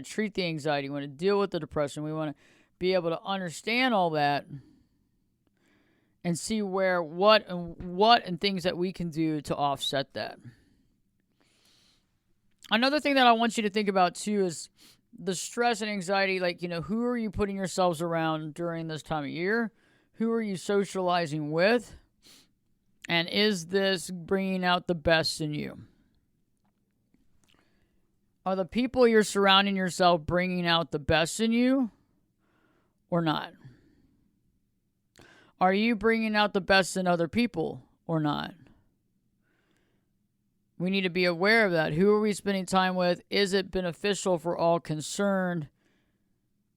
to treat the anxiety. We want to deal with the depression. We want to be able to understand all that and see what and things that we can do to offset that. Another thing that I want you to think about too is the stress and anxiety. Like, who are you putting yourselves around during this time of year? Who are you socializing with? And is this bringing out the best in you? Are the people you're surrounding yourself bringing out the best in you or not? Are you bringing out the best in other people or not? We need to be aware of that. Who are we spending time with? Is it beneficial for all concerned?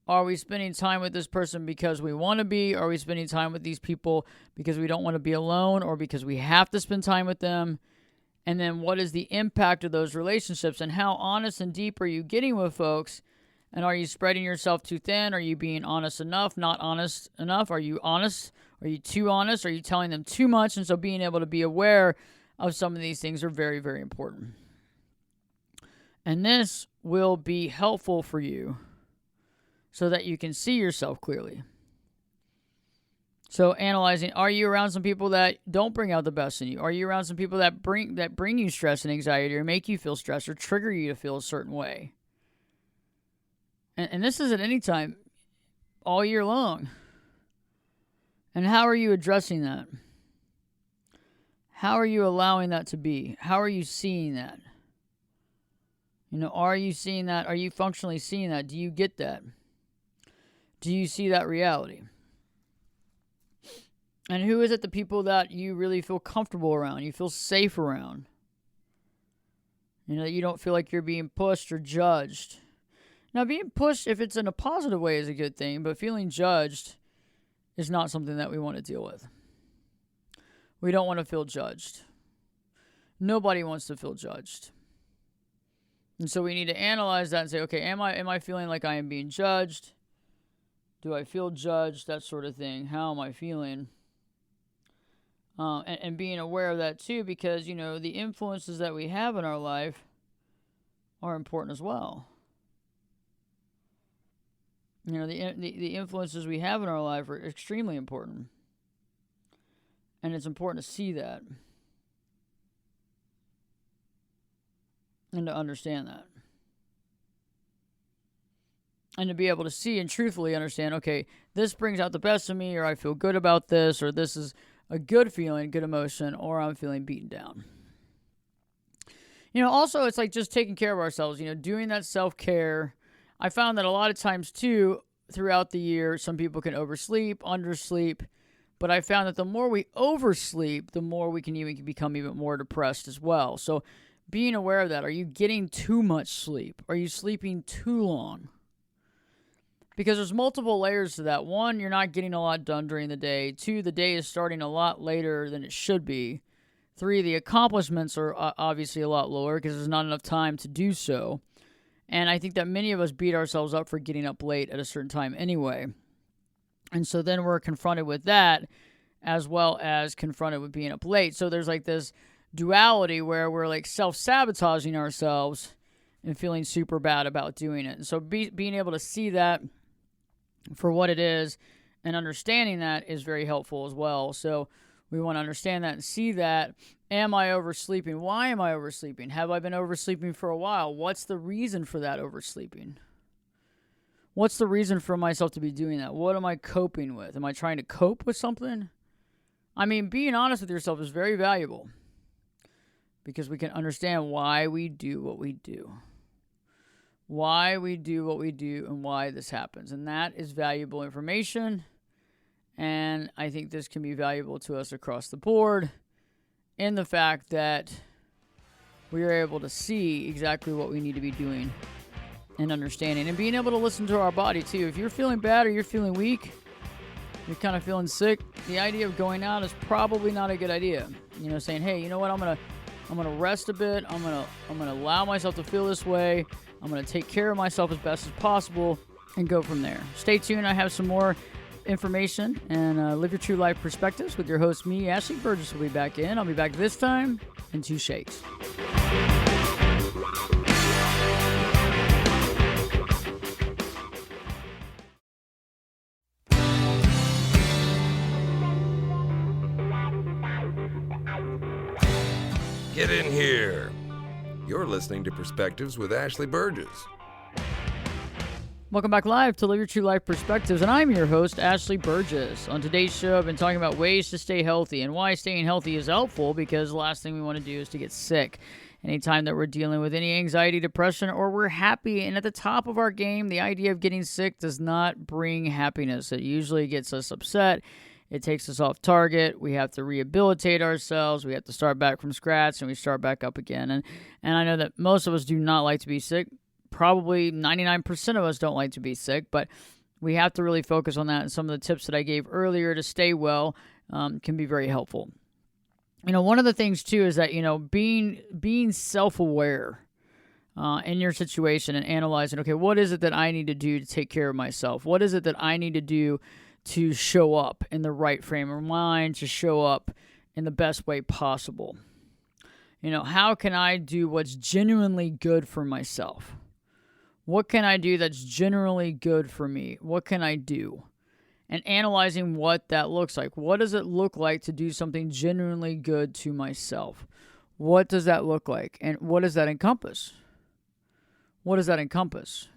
Are we spending time with this person because we want to be? Are we spending time with these people because we don't want to be alone or because we have to spend time with them? And then what is the impact of those relationships, and how honest and deep are you getting with folks? And are you spreading yourself too thin? Are you being honest enough? Not honest enough? Are you honest? Are you too honest? Are you telling them too much? And so being able to be aware of some of these things are very, very important. And this will be helpful for you so that you can see yourself clearly. So analyzing, are you around some people that don't bring out the best in you? Are you around some people that bring you stress and anxiety or make you feel stressed or trigger you to feel a certain way? And this is at any time, all year long. And how are you addressing that? How are you allowing that to be? How are you seeing that? Are you seeing that? Are you functionally seeing that? Do you get that? Do you see that reality? And who is it the people that you really feel comfortable around, you feel safe around? That you don't feel like you're being pushed or judged. Now, being pushed, if it's in a positive way, is a good thing, but feeling judged is not something that we want to deal with. We don't want to feel judged. Nobody wants to feel judged. And so we need to analyze that and say, okay, am I feeling like I am being judged? Do I feel judged? That sort of thing. How am I feeling? And being aware of that too, because, the influences that we have in our life are important as well. The influences we have in our life are extremely important. And it's important to see that. And to understand that. And to be able to see and truthfully understand, okay, this brings out the best of me, or I feel good about this, or this is a good feeling, good emotion, or I'm feeling beaten down. Also, it's like just taking care of ourselves, doing that self-care. I found that a lot of times, too, throughout the year, some people can oversleep, undersleep. But I found that the more we oversleep, the more we can even become even more depressed as well. So being aware of that. Are you getting too much sleep? Are you sleeping too long? Because there's multiple layers to that. One, you're not getting a lot done during the day. Two, the day is starting a lot later than it should be. Three, the accomplishments are obviously a lot lower because there's not enough time to do so. And I think that many of us beat ourselves up for getting up late at a certain time anyway. And so then we're confronted with that as well as confronted with being up late. So there's like this duality where we're like self-sabotaging ourselves and feeling super bad about doing it. And so being able to see that for what it is and understanding that is very helpful as well. So we want to understand that and see that. Am I oversleeping? Why am I oversleeping? Have I been oversleeping for a while? What's the reason for that oversleeping? What's the reason for myself to be doing that? What am I coping with? Am I trying to cope with something? I mean, being honest with yourself is very valuable because we can understand why we do what we do. Why we do what we do and why this happens. And that is valuable information. And I think this can be valuable to us across the board in the fact that we are able to see exactly what we need to be doing and understanding and being able to listen to our body too. If you're feeling bad or you're feeling weak, you're kind of feeling sick, the idea of going out is probably not a good idea. Saying, hey, you know what, I'm gonna rest a bit. I'm gonna allow myself to feel this way. I'm going to take care of myself as best as possible and go from there. Stay tuned. I have some more information and Live Your True Life Perspectives with your host, me, Ashley Burgess, will be back in. I'll be back this time in 2 shakes. Get in here. You're listening to Perspectives with Ashley Burgess. Welcome back live to Live Your True Life Perspectives, and I'm your host, Ashley Burgess. On today's show, I've been talking about ways to stay healthy and why staying healthy is helpful, because the last thing we want to do is to get sick. Anytime that we're dealing with any anxiety, depression, or we're happy and at the top of our game, the idea of getting sick does not bring happiness. It usually gets us upset. It takes us off target. We have to rehabilitate ourselves. We have to start back from scratch, and we start back up again. And I know that most of us do not like to be sick. Probably 99% of us don't like to be sick, but we have to really focus on that. And some of the tips that I gave earlier to stay well can be very helpful. One of the things, too, is that, being self-aware in your situation and analyzing, okay, what is it that I need to do to take care of myself? What is it that I need to do to show up in the right frame of mind, to show up in the best way possible? How can I do what's genuinely good for myself? What can I do that's generally good for me? What can I do? And analyzing what that looks like. What does it look like to do something genuinely good to myself? What does that look like? And what does that encompass? What does that encompass?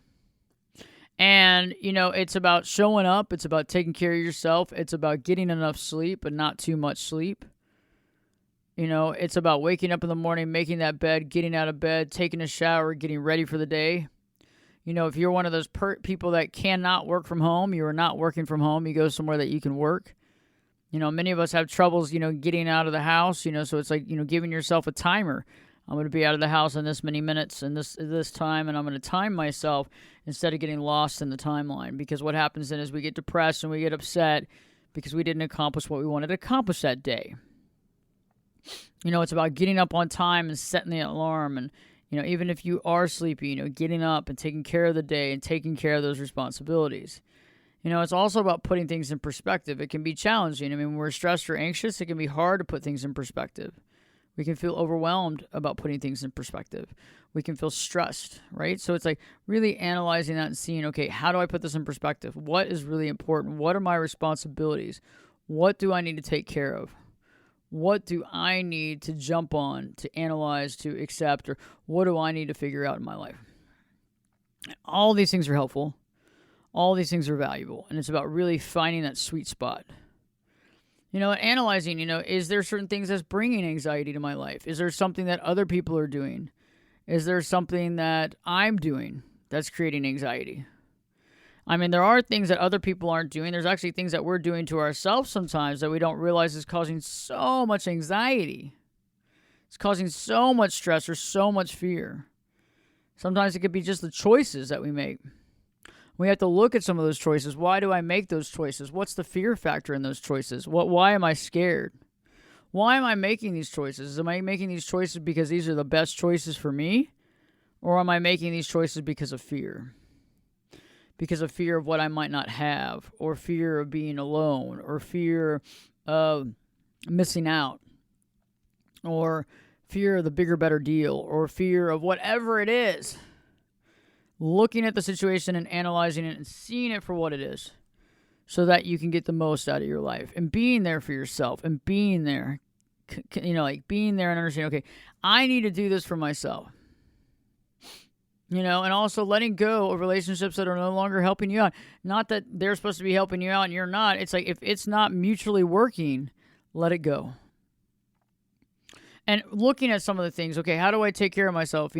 And, it's about showing up. It's about taking care of yourself. It's about getting enough sleep but not too much sleep. It's about waking up in the morning, making that bed, getting out of bed, taking a shower, getting ready for the day. If you're one of those people that cannot work from home, you are not working from home, you go somewhere that you can work. Many of us have troubles, getting out of the house, so it's like, giving yourself a timer. I'm going to be out of the house in this many minutes and this time, and I'm going to time myself instead of getting lost in the timeline. Because what happens then is we get depressed and we get upset because we didn't accomplish what we wanted to accomplish that day. It's about getting up on time and setting the alarm, and even if you are sleepy, getting up and taking care of the day and taking care of those responsibilities. It's also about putting things in perspective. It can be challenging. When we're stressed or anxious, it can be hard to put things in perspective. We can feel overwhelmed about putting things in perspective. We can feel stressed, right? So it's like really analyzing that and seeing, okay, how do I put this in perspective? What is really important? What are my responsibilities? What do I need to take care of? What do I need to jump on, to analyze, to accept, or what do I need to figure out in my life? All these things are helpful. All these things are valuable. And it's about really finding that sweet spot. Analyzing, is there certain things that's bringing anxiety to my life? Is there something that other people are doing? Is there something that I'm doing that's creating anxiety? There are things that other people aren't doing. There's actually things that we're doing to ourselves sometimes that we don't realize is causing so much anxiety. It's causing so much stress or so much fear. Sometimes it could be just the choices that we make. We have to look at some of those choices. Why do I make those choices? What's the fear factor in those choices? Why am I scared? Why am I making these choices? Am I making these choices because these are the best choices for me? Or am I making these choices because of fear? Because of fear of what I might not have, or fear of being alone, or fear of missing out, or fear of the bigger, better deal, or fear of whatever it is. Looking at the situation and analyzing it and seeing it for what it is so that you can get the most out of your life, and being there for yourself, and being there, being there and understanding, okay, I need to do this for myself. And also letting go of relationships that are no longer helping you out. Not that they're supposed to be helping you out and you're not. It's like if it's not mutually working, let it go. And looking at some of the things, okay, how do I take care of myself?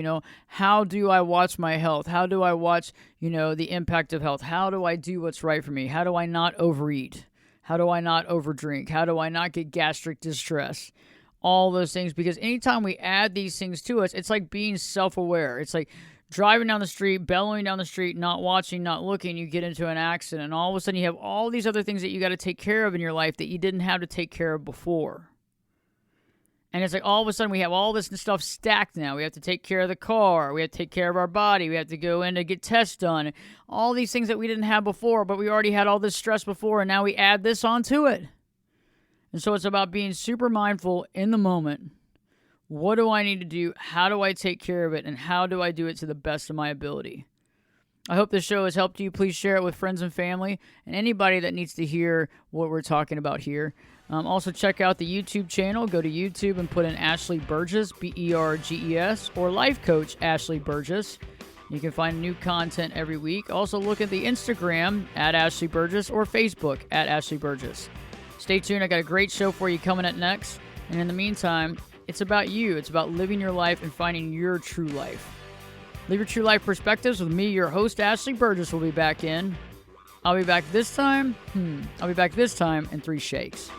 How do I watch my health? How do I watch, the impact of health? How do I do what's right for me? How do I not overeat? How do I not overdrink? How do I not get gastric distress? All those things, because anytime we add these things to us, it's like being self-aware. It's like driving down the street, bellowing down the street, not watching, not looking, you get into an accident, and all of a sudden you have all these other things that you got to take care of in your life that you didn't have to take care of before. And it's like all of a sudden we have all this stuff stacked now. We have to take care of the car. We have to take care of our body. We have to go in to get tests done. All these things that we didn't have before, but we already had all this stress before, and now we add this onto it. And so it's about being super mindful in the moment. What do I need to do? How do I take care of it? And how do I do it to the best of my ability? I hope this show has helped you. Please share it with friends and family and anybody that needs to hear what we're talking about here. Also, check out the YouTube channel. Go to YouTube and put in Ashley Burgess, Berges, or Life Coach Ashley Burgess. You can find new content every week. Also, look at the Instagram at Ashley Burgess or Facebook at Ashley Burgess. Stay tuned. I got a great show for you coming up next. And in the meantime, it's about you. It's about living your life and finding your true life. Live Your True Life Perspectives with me, your host, Ashley Burgess, will be back in. I'll be back this time in 3 shakes.